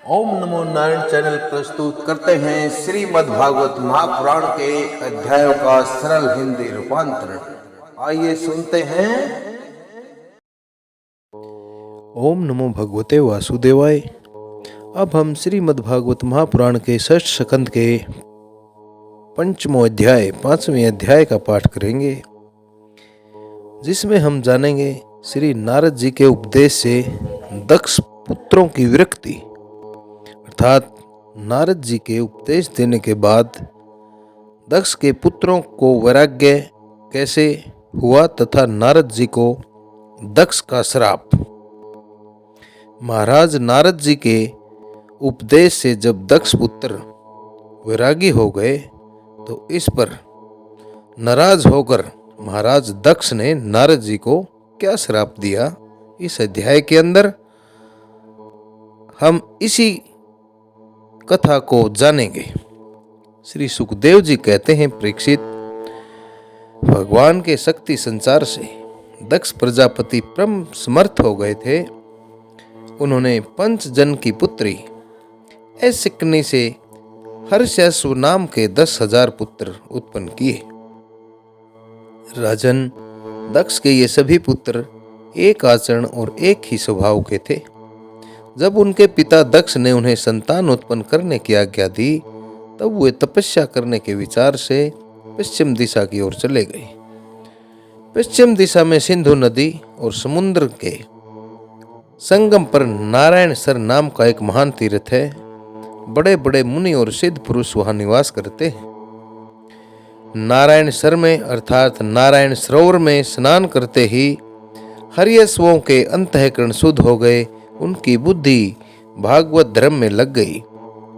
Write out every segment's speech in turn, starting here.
ओम नमो Narayan channel प्रस्तुत करते हैं श्रीमद् भागवत महापुराण के अध्यायों का सरल हिंदी रूपांतरण। आइए सुनते हैं। ओम नमो भगवते वासुदेवाय। अब हम श्रीमद् भागवत महापुराण के षष्ठ स्कंद के पंचमो अध्याय 5वें अध्याय का पाठ करेंगे, जिसमें हम जानेंगे श्री नारद जी के उपदेश से दक्ष पुत्रों की विरक्ति, अर्थात नारद जी के उपदेश देने के बाद दक्ष के पुत्रों को वैराग्य कैसे हुआ तथा नारद जी को दक्ष का श्राप। महाराज नारद जी के उपदेश से जब दक्ष पुत्र वैरागी हो गए तो इस पर नाराज होकर महाराज दक्ष ने नारद जी को क्या श्राप दिया, इस अध्याय के अंदर हम इसी कथा को जानेंगे। श्री सुखदेव जी कहते हैं, परीक्षित, भगवान के शक्ति संचार से दक्ष प्रजापति परम समर्थ हो गए थे। उन्होंने पंचजन की पुत्री ऐसिकनी से हर्षयस्व नाम के 10,000 पुत्र उत्पन्न किए। राजन, दक्ष के ये सभी पुत्र एक आचरण और एक ही स्वभाव के थे। जब उनके पिता दक्ष ने उन्हें संतान उत्पन्न करने की आज्ञा दी, तब वे तपस्या करने के विचार से पश्चिम दिशा की ओर चले गए। पश्चिम दिशा में सिंधु नदी और समुद्र के संगम पर नारायण सर नाम का एक महान तीर्थ है। बड़े बड़े मुनि और सिद्ध पुरुष वहां निवास करते हैं। नारायण सर में अर्थात नारायण सरोवर में स्नान करते ही हर्यश्वों के अंतःकरण शुद्ध हो गए। उनकी बुद्धि भागवत धर्म में लग गई।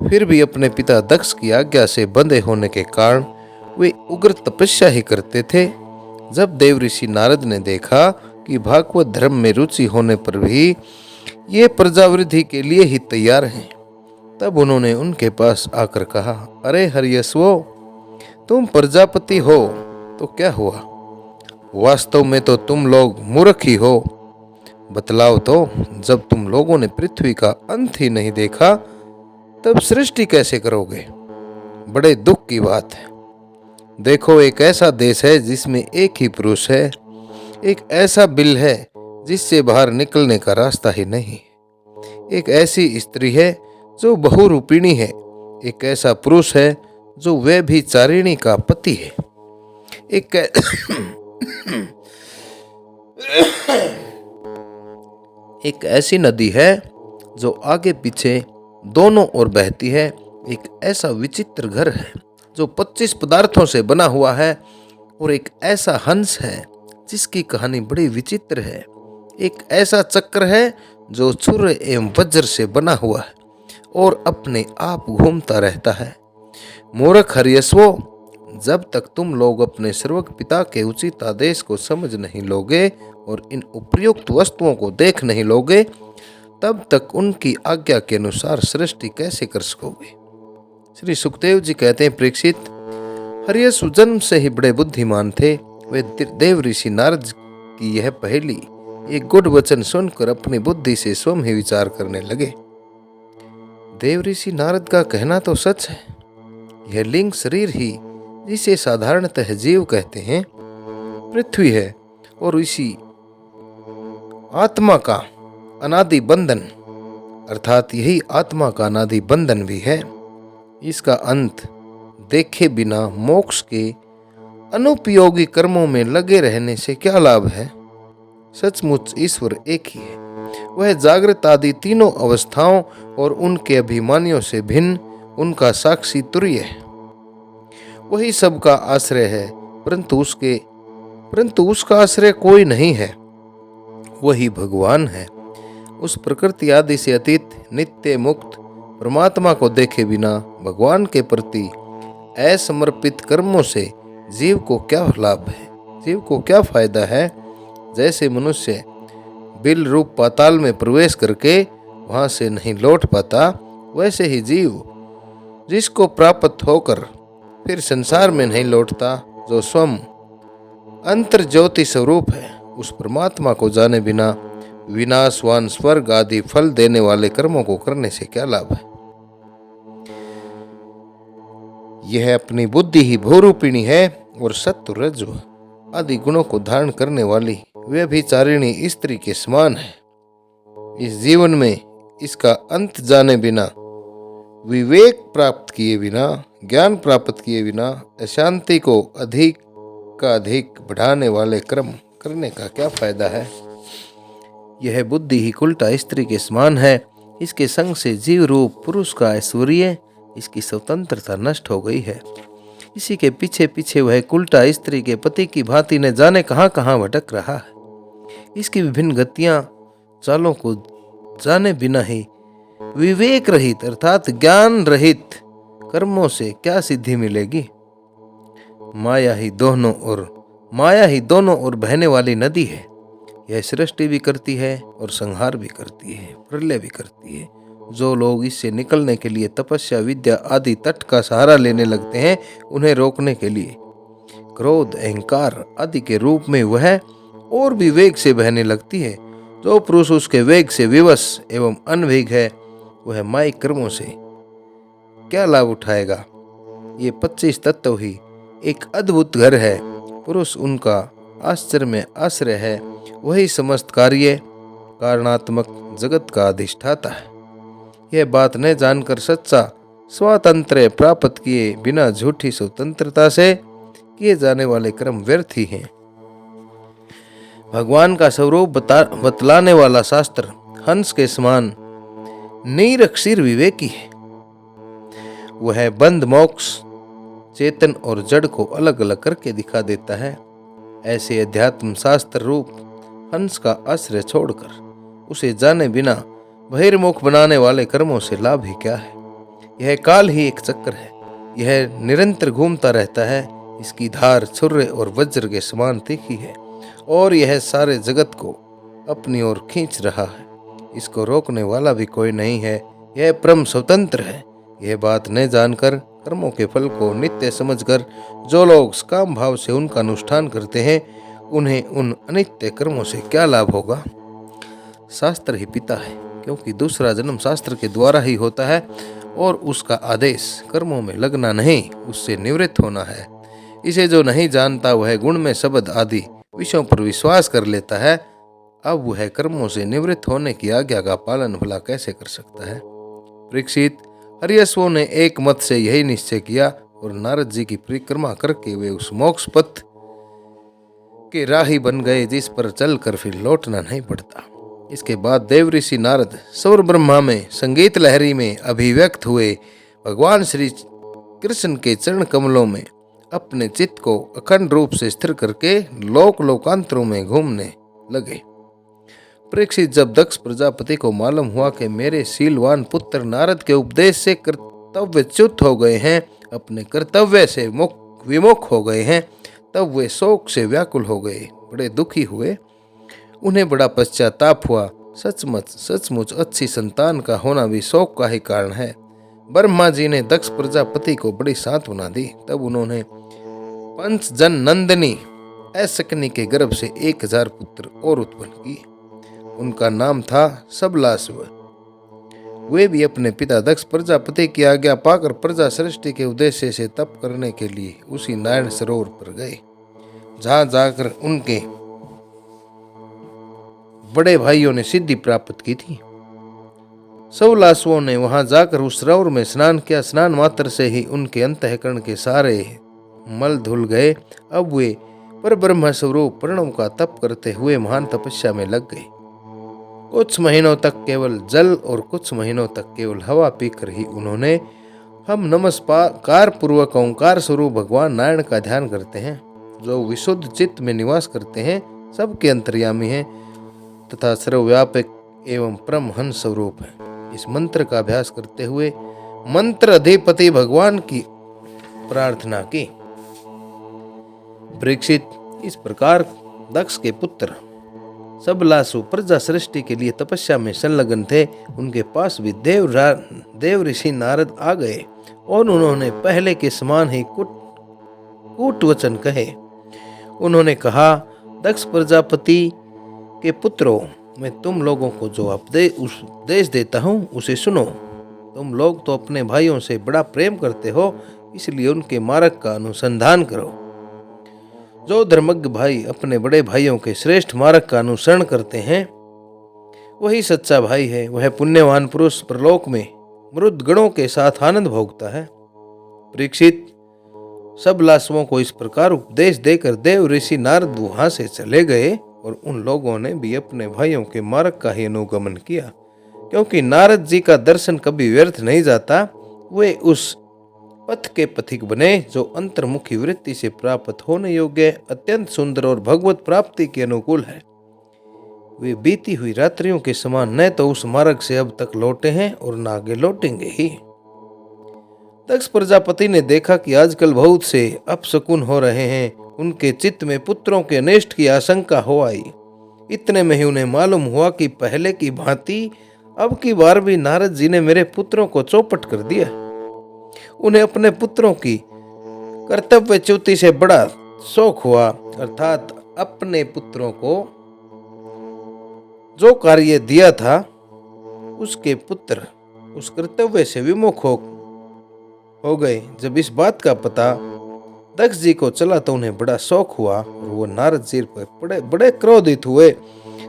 फिर भी अपने पिता दक्ष की आज्ञा से बंधे होने के कारण वे उग्र तपस्या ही करते थे। जब देव ऋषि नारद ने देखा कि भागवत धर्म में रुचि होने पर भी ये प्रजावृद्धि के लिए ही तैयार हैं, तब उन्होंने उनके पास आकर कहा, अरे हर्यश्वो, तुम प्रजापति हो तो क्या हुआ? वास्तव में तो तुम लोग मूर्ख ही हो। बतलाओ तो, जब तुम लोगों ने पृथ्वी का अंत ही नहीं देखा तब सृष्टि कैसे करोगे? बड़े दुख की बात है। देखो, एक ऐसा देश है जिसमें एक ही पुरुष है, एक ऐसा बिल है जिससे बाहर निकलने का रास्ता ही नहीं, एक ऐसी स्त्री है जो बहुरूपिणी है, एक ऐसा पुरुष है जो वह भी चारिणी का पति है, एक ऐसी नदी है जो आगे पीछे दोनों ओर बहती है, एक ऐसा विचित्र घर है जो 25 पदार्थों से बना हुआ है, और एक ऐसा हंस है जिसकी कहानी बड़ी विचित्र है, एक ऐसा चक्र है जो छुर एवं वज्र से बना हुआ है और अपने आप घूमता रहता है। मूर्ख हर्यश्वो, जब तक तुम लोग अपने सर्वज्ञ पिता के उचित आदेश को समझ नहीं लोगे और इन उपर्युक्त वस्तुओं को देख नहीं लोगे, तब तक उनकी आज्ञा के अनुसार सृष्टि कैसे कर सकोगे? श्री सुखदेव जी कहते हैं, परीक्षित, हर्यश्व जन्म से ही बड़े बुद्धिमान थे। वे देव ऋषि नारद की यह पहेली एक गुड वचन सुनकर अपनी बुद्धि से स्वयं ही विचार करने लगे। देव ऋषि नारद का कहना तो सच है। यह लिंग शरीर ही, जिसे साधारणतः जीव कहते हैं, पृथ्वी है, और इसी आत्मा का अनादि बंधन, अर्थात यही आत्मा का अनादि बंधन भी है। इसका अंत देखे बिना मोक्ष के अनुपयोगी कर्मों में लगे रहने से क्या लाभ है? सचमुच ईश्वर एक ही है। वह जागृत आदि तीनों अवस्थाओं और उनके अभिमानियों से भिन्न, उनका साक्षी तुर्य है। वही सबका आश्रय है, परंतु उसका आश्रय कोई नहीं है। वही भगवान है। उस प्रकृति आदि से अतीत नित्य मुक्त परमात्मा को देखे बिना भगवान के प्रति असमर्पित कर्मों से जीव को क्या लाभ है, जीव को क्या फायदा है? जैसे मनुष्य बिल रूप पाताल में प्रवेश करके वहां से नहीं लौट पाता, वैसे ही जीव जिसको प्राप्त होकर फिर संसार में नहीं लौटता, जो स्वयं अंतर ज्योति स्वरूप है, उस परमात्मा को जाने बिना विनाशवान स्वर्ग आदि फल देने वाले कर्मों को करने से क्या लाभ है? यह अपनी बुद्धि ही भूरूपिणी है और सत्व रज्जु आदि गुणों को धारण करने वाली व्यभिचारिणी स्त्री के समान है। इस जीवन में इसका अंत जाने बिना, विवेक प्राप्त किए बिना, ज्ञान प्राप्त किए बिना अशांति को अधिक का अधिक बढ़ाने वाले कर्म करने का क्या फायदा है? यह बुद्धि ही कुलटा स्त्री के समान है। इसके संग से जीव रूप पुरुष का ऐश्वर्य, इसकी स्वतंत्रता नष्ट हो गई है। इसी के पीछे पीछे वह कुलटा स्त्री के पति की भांति न जाने कहां कहां भटक रहा है। इसकी विभिन्न गतियां चालों को जाने बिना ही विवेक रहित अर्थात ज्ञान रहित कर्मों से क्या सिद्धि मिलेगी? माया ही दोनों ओर बहने वाली नदी है। यह सृष्टि भी करती है और संहार भी करती है, प्रलय भी करती है। जो लोग इससे निकलने के लिए तपस्या, विद्या आदि तट का सहारा लेने लगते हैं, उन्हें रोकने के लिए क्रोध, अहंकार आदि के रूप में वह और भी वेग से बहने लगती है। जो पुरुष उसके वेग से विवश एवं अनभिज्ञ है, वह मायिक कर्मों से क्या लाभ उठाएगा? ये 25 तत्व ही एक अद्भुत घर है। पुरुष उनका आश्चर्य में आश्रय है। वही समस्त कार्य कारणात्मक जगत का अधिष्ठाता है। यह बात न जानकर सच्चा स्वातंत्र्य प्राप्त किए बिना झूठी स्वतंत्रता से किए जाने वाले कर्म व्यर्थ ही हैं। भगवान का स्वरूप बतलाने वाला शास्त्र हंस के समान निरक्षर विवेकी है। वह बंध मोक्ष, चेतन और जड़ को अलग अलग करके दिखा देता है। ऐसे अध्यात्म शास्त्र रूप हंस का आश्रय छोड़कर उसे जाने बिना बहिर्मुख बनाने वाले कर्मों से लाभ ही क्या है? यह काल ही एक चक्र है। यह निरंतर घूमता रहता है। इसकी धार छुर्रे और वज्र के समान तीखी है और यह सारे जगत को अपनी ओर खींच रहा है। इसको रोकने वाला भी कोई नहीं है। यह परम स्वतंत्र है। यह बात न जानकर कर्मों के फल को नित्य समझकर जो लोग काम भाव से उनका अनुष्ठान करते हैं, उन्हें उन अनित्य कर्मों से क्या लाभ होगा? शास्त्र ही पिता है, क्योंकि दूसरा जन्म शास्त्र के द्वारा ही होता है और उसका आदेश कर्मों में लगना नहीं, उससे निवृत्त होना है। इसे जो नहीं जानता वह गुण में शब्द आदि विषयों पर विश्वास कर लेता है। अब वह कर्मों से निवृत्त होने की आज्ञा का पालन भला कैसे कर सकता है? परीक्षित, हरियश्वों ने एक मत से यही निश्चय किया और नारद जी की परिक्रमा करके वे उस मोक्ष पथ के राही बन गए जिस पर चलकर फिर लौटना नहीं पड़ता। इसके बाद देव ऋषि नारद सौर ब्रह्मा में संगीत लहरी में अभिव्यक्त हुए भगवान श्री कृष्ण के चरण कमलों में अपने चित्त को अखंड रूप से स्थिर करके लोक लोकांतरों में घूमने लगे। परीक्षित, जब दक्ष प्रजापति को मालूम हुआ कि मेरे शीलवान पुत्र नारद के उपदेश से कर्तव्यच्युत हो गए हैं, अपने कर्तव्य से विमुख हो गए हैं, तब वे शोक से व्याकुल हो गए, बड़े दुखी हुए। उन्हें बड़ा पश्चाताप हुआ। सचमुच अच्छी संतान का होना भी शोक का ही कारण है। ब्रह्मा जी ने दक्ष प्रजापति को बड़ी सांत्वना दी। तब उन्होंने पंचजन नंदिनी ऐसकनी के गर्भ से 1000 पुत्र और उत्पन्न किए। उनका नाम था सबलाश्व। वे भी अपने पिता दक्ष प्रजापति की आज्ञा पाकर प्रजा सृष्टि के उद्देश्य से तप करने के लिए उसी नारायण सरोवर पर गए, जहां जाकर उनके बड़े भाइयों ने सिद्धि प्राप्त की थी। सबलाश्वों ने वहां जाकर उस सरोवर में स्नान किया। स्नान मात्र से ही उनके अंतःकरण के सारे मल धुल गए। अब वे पर ब्रह्म स्वरूप प्रणव का तप करते हुए महान तपस्या में लग गए। कुछ महीनों तक केवल जल और कुछ महीनों तक केवल हवा पीकर ही उन्होंने हम नमस्कार पूर्वक ओंकार स्वरूप भगवान नारायण का ध्यान करते हैं, जो विशुद्ध चित्त में निवास करते हैं, सबके अंतर्यामी हैं तथा सर्वव्यापक एवं परम हंस स्वरूप है। इस मंत्र का अभ्यास करते हुए मंत्र अधिपति भगवान की प्रार्थना की। परीक्षित, इस प्रकार दक्ष के पुत्र सबलासु प्रजा सृष्टि के लिए तपस्या में संलग्न थे। उनके पास भी देव ऋषि नारद आ गए और उन्होंने पहले के समान ही कूट वचन कहे। उन्होंने कहा, दक्ष प्रजापति के पुत्रों, मैं तुम लोगों को जो उपदेश देता हूँ उसे सुनो। तुम लोग तो अपने भाइयों से बड़ा प्रेम करते हो, इसलिए उनके मार्ग का अनुसंधान करो। जो धर्मज्ञ भाई अपने बड़े भाइयों के श्रेष्ठ मार्ग का अनुसरण करते हैं, वही सच्चा भाई है। वह पुण्यवान पुरुष परलोक में मृत गणों के साथ आनंद भोगता है। परीक्षित, सब लाशवों को इस प्रकार उपदेश देकर देव ऋषि नारद वहां से चले गए और उन लोगों ने भी अपने भाइयों के मार्ग का ही अनुगमन किया, क्योंकि नारद जी का दर्शन कभी व्यर्थ नहीं जाता। वे उस पथ के पथिक बने जो अंतर्मुखी वृत्ति से प्राप्त होने योग्य, अत्यंत सुंदर और भगवत प्राप्ति के अनुकूल है। वे बीती हुई रात्रियों के समान न तो उस मार्ग से अब तक लौटे हैं और न आगे लौटेंगे ही। दक्ष प्रजापति ने देखा कि आजकल बहुत से अपशकुन हो रहे हैं। उनके चित्त में पुत्रों के अनिष्ट की आशंका हो आई। इतने में ही उन्हें मालूम हुआ कि पहले की भांति अब की बार भी नारद जी ने मेरे पुत्रों को चौपट कर दिया। उन्हें अपने पुत्रों की कर्तव्यच्युति से बड़ा शौक हुआ, अर्थात अपने पुत्रों को जो कार्य दिया था उसके पुत्र उस कर्तव्य से विमुख हो गए। जब इस बात का पता दक्ष जी को चला तो उन्हें बड़ा शौक हुआ और वो नारद जी पर बड़े क्रोधित हुए।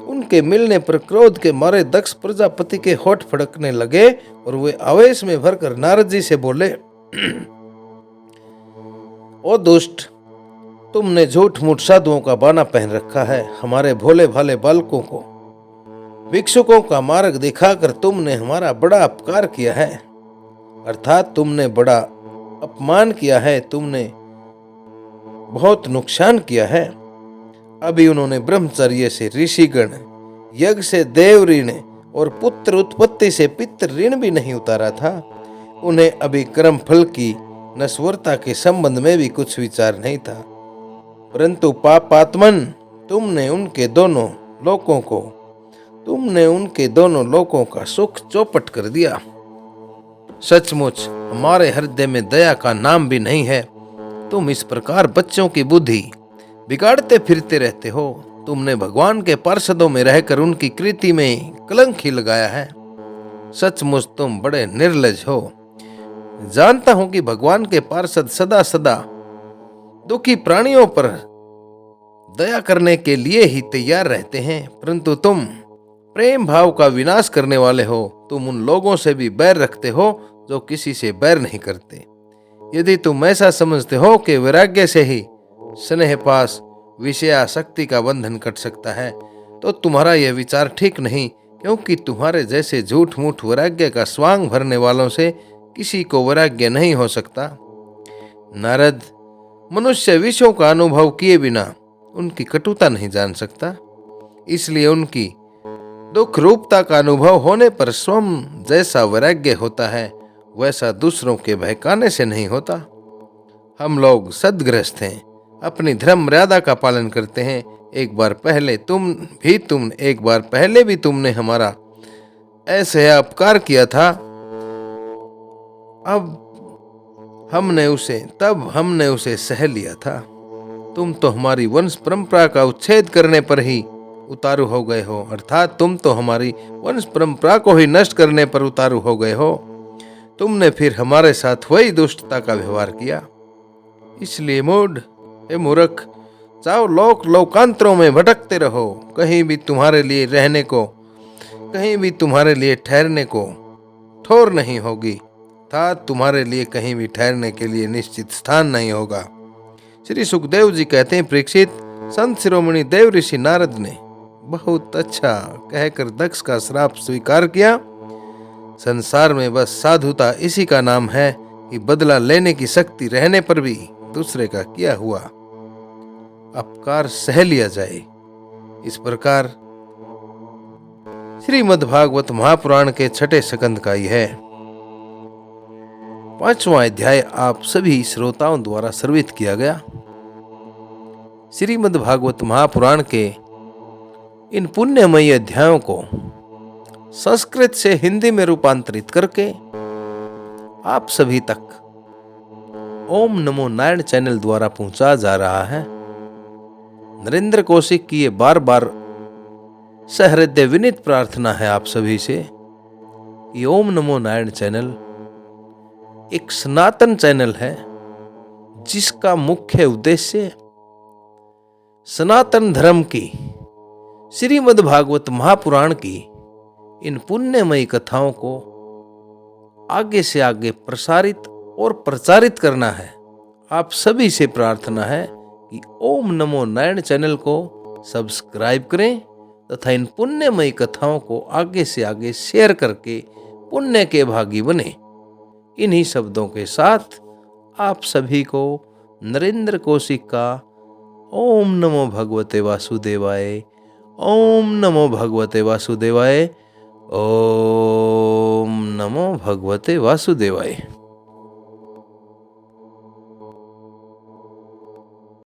उनके मिलने पर क्रोध के मारे दक्ष प्रजापति के होठ फड़कने लगे और वे आवेश में भरकर नारद जी से बोले, ओ दुष्ट, तुमने झूठ मूठ साधुओं का बाना पहन रखा है। हमारे भोले भाले बालकों को भिक्षुकों का मार्ग दिखाकर तुमने हमारा बड़ा अपकार किया है, अर्थात तुमने बड़ा अपमान किया है, तुमने बहुत नुकसान किया है। अभी उन्होंने ब्रह्मचर्य से ऋषिगण, यज्ञ से देव ऋण और पुत्र उत्पत्ति से पितृ ऋण भी नहीं उतारा था। उन्हें अभी कर्म फल की नश्वरता के संबंध में भी कुछ विचार नहीं था, परंतु पापात्मन, तुमने उनके दोनों लोकों का सुख चौपट कर दिया। सचमुच हमारे हृदय में दया का नाम भी नहीं है। तुम इस प्रकार बच्चों की बुद्धि बिगाड़ते फिरते रहते हो। तुमने भगवान के पार्षदों में रहकर उनकी कृति में कलंक ही लगाया है। सचमुच तुम बड़े निर्लज हो। जानता हूं कि भगवान के पार्षद सदा सदा दुखी प्राणियों पर दया करने के लिए ही तैयार रहते हैं, परंतु तुम प्रेम भाव का विनाश करने वाले हो। तुम उन लोगों से भी बैर रखते हो जो किसी से बैर नहीं करते। यदि तुम ऐसा समझते हो कि वैराग्य से ही स्नेह पास विषयासक्ति का बंधन कट सकता है, तो तुम्हारा यह विचार ठीक नहीं, क्योंकि तुम्हारे जैसे झूठ मूठ वैराग्य का स्वांग भरने वालों से किसी को वैराग्य नहीं हो सकता। नारद, मनुष्य विषयों का अनुभव किए बिना उनकी कटुता नहीं जान सकता, इसलिए उनकी दुख रूपता का अनुभव होने पर स्वयं जैसा वैराग्य होता है वैसा दूसरों के बहकाने से नहीं होता। हम लोग सद्गृहस्थ हैं, अपनी धर्म मर्यादा का पालन करते हैं। एक बार पहले भी तुमने हमारा ऐसे अपकार किया था। तब हमने उसे सह लिया था। तुम तो हमारी वंश परंपरा का उच्छेद करने पर ही उतारू हो गए हो, अर्थात तुम तो हमारी वंश परंपरा को ही नष्ट करने पर उतारू हो गए हो। तुमने फिर हमारे साथ वही दुष्टता का व्यवहार किया। इसलिए मूर्ख, चाहो लोकांतरों में भटकते रहो, कहीं भी तुम्हारे लिए ठहरने को ठोर नहीं होगी, था तुम्हारे लिए कहीं भी ठहरने के लिए निश्चित स्थान नहीं होगा। श्री सुखदेव जी कहते हैं, परीक्षित, संत शिरोमणि देव ऋषि नारद ने बहुत अच्छा कहकर दक्ष का श्राप स्वीकार किया। संसार में बस साधुता इसी का नाम है कि बदला लेने की शक्ति रहने पर भी दूसरे का किया हुआ अपकार सह लिया जाए। इस प्रकार श्रीमद् भागवत महापुराण के छठे स्कंद का यह 5वां अध्याय आप सभी श्रोताओं द्वारा सर्वित किया गया। श्रीमद् भागवत महापुराण के इन पुण्यमयी अध्यायों को संस्कृत से हिंदी में रूपांतरित करके आप सभी तक ओम नमो नारायण चैनल द्वारा पहुंचा जा रहा है। नरेंद्र कौशिक की ये बार बार सहृदय विनीत प्रार्थना है आप सभी से कि ओम नमो नारायण चैनल एक सनातन चैनल है जिसका मुख्य उद्देश्य सनातन धर्म की श्रीमद् भागवत महापुराण की इन पुण्यमयी कथाओं को आगे से आगे प्रसारित और प्रचारित करना है। आप सभी से प्रार्थना है कि ओम नमो नारायण चैनल को सब्सक्राइब करें तथा इन पुण्यमयी कथाओं को आगे से आगे शेयर करके पुण्य के भागी बने। इन्हीं शब्दों के साथ आप सभी को नरेंद्र कौशिक का ओम नमो भगवते वासुदेवाय, ओम नमो भगवते वासुदेवाय, ओम नमो भगवते वासुदेवाय।